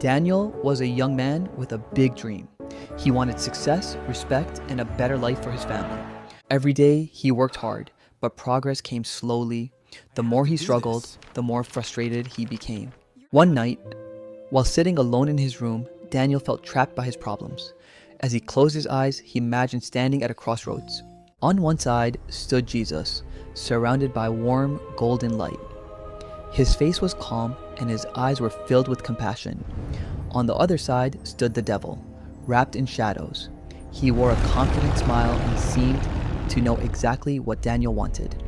Daniel was a young man with a big dream. He wanted success, respect, and a better life for his family. Every day, he worked hard, but progress came slowly. The more he struggled, the more frustrated he became. One night, while sitting alone in his room, Daniel felt trapped by his problems. As he closed his eyes, he imagined standing at a crossroads. On one side stood Jesus, surrounded by warm, golden light. His face was calm, and his eyes were filled with compassion. On the other side stood the devil, wrapped in shadows. He wore a confident smile and seemed to know exactly what Daniel wanted.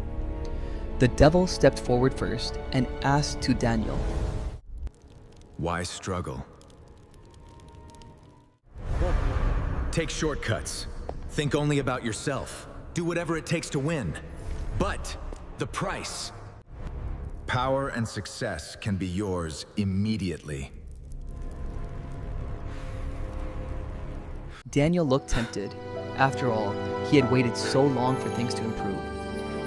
The devil stepped forward first and asked to Daniel, "Why struggle? Take shortcuts. Think only about yourself. Do whatever it takes to win. But the price. Power and success can be yours immediately." Daniel looked tempted. After all, he had waited so long for things to improve.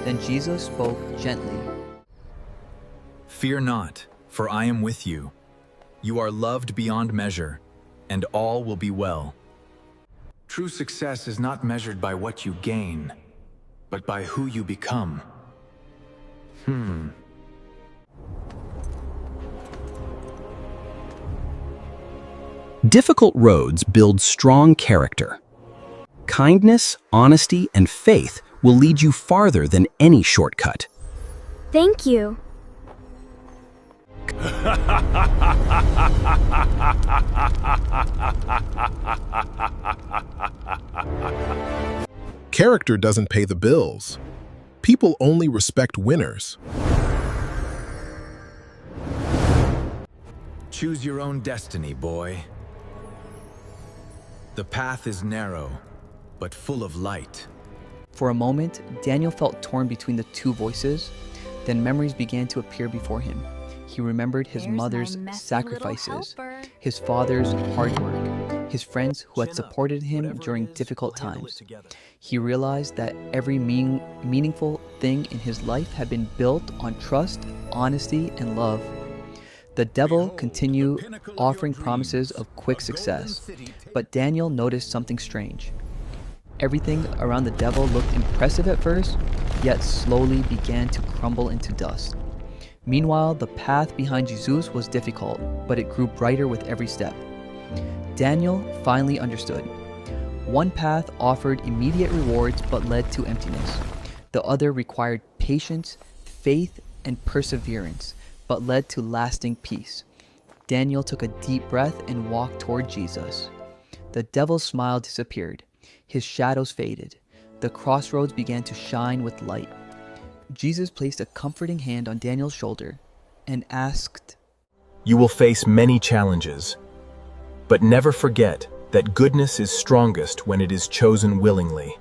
Then Jesus spoke gently. "Fear not, for I am with you. You are loved beyond measure, and all will be well. True success is not measured by what you gain, but by who you become." Difficult roads build strong character. Kindness, honesty, and faith will lead you farther than any shortcut. Thank you. Character doesn't pay the bills. People only respect winners. Choose your own destiny, boy. The path is narrow, but full of light. For a moment, Daniel felt torn between the two voices. Then memories began to appear before him. He remembered his mother's sacrifices, his father's hard work, his friends who had supported him during difficult times. He realized that every meaningful thing in his life had been built on trust, honesty, and love. The devil continued offering promises of quick success, but Daniel noticed something strange. Everything around the devil looked impressive at first, yet slowly began to crumble into dust. Meanwhile, the path behind Jesus was difficult, but it grew brighter with every step. Daniel finally understood. One path offered immediate rewards but led to emptiness. The other required patience, faith, and perseverance, but led to lasting peace. Daniel took a deep breath and walked toward Jesus. The devil's smile disappeared. His shadows faded. The crossroads began to shine with light. Jesus placed a comforting hand on Daniel's shoulder and asked, "You will face many challenges, but never forget that goodness is strongest when it is chosen willingly."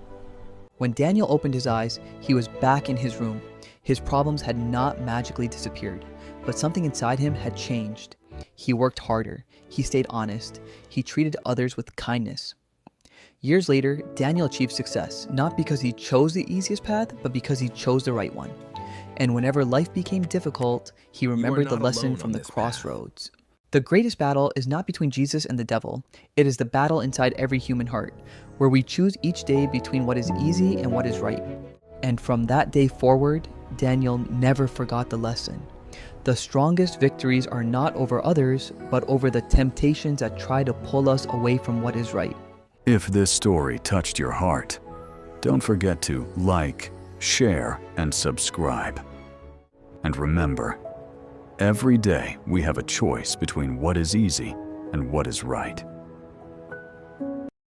When Daniel opened his eyes, he was back in his room. His problems had not magically disappeared, but something inside him had changed. He worked harder. He stayed honest. He treated others with kindness. Years later, Daniel achieved success, not because he chose the easiest path, but because he chose the right one. And whenever life became difficult, he remembered the lesson from the crossroads. The greatest battle is not between Jesus and the devil. It is the battle inside every human heart, where we choose each day between what is easy and what is right. And from that day forward, Daniel never forgot the lesson. The strongest victories are not over others, but over the temptations that try to pull us away from what is right. If this story touched your heart, don't forget to like, share, and subscribe. And remember, every day we have a choice between what is easy and what is right.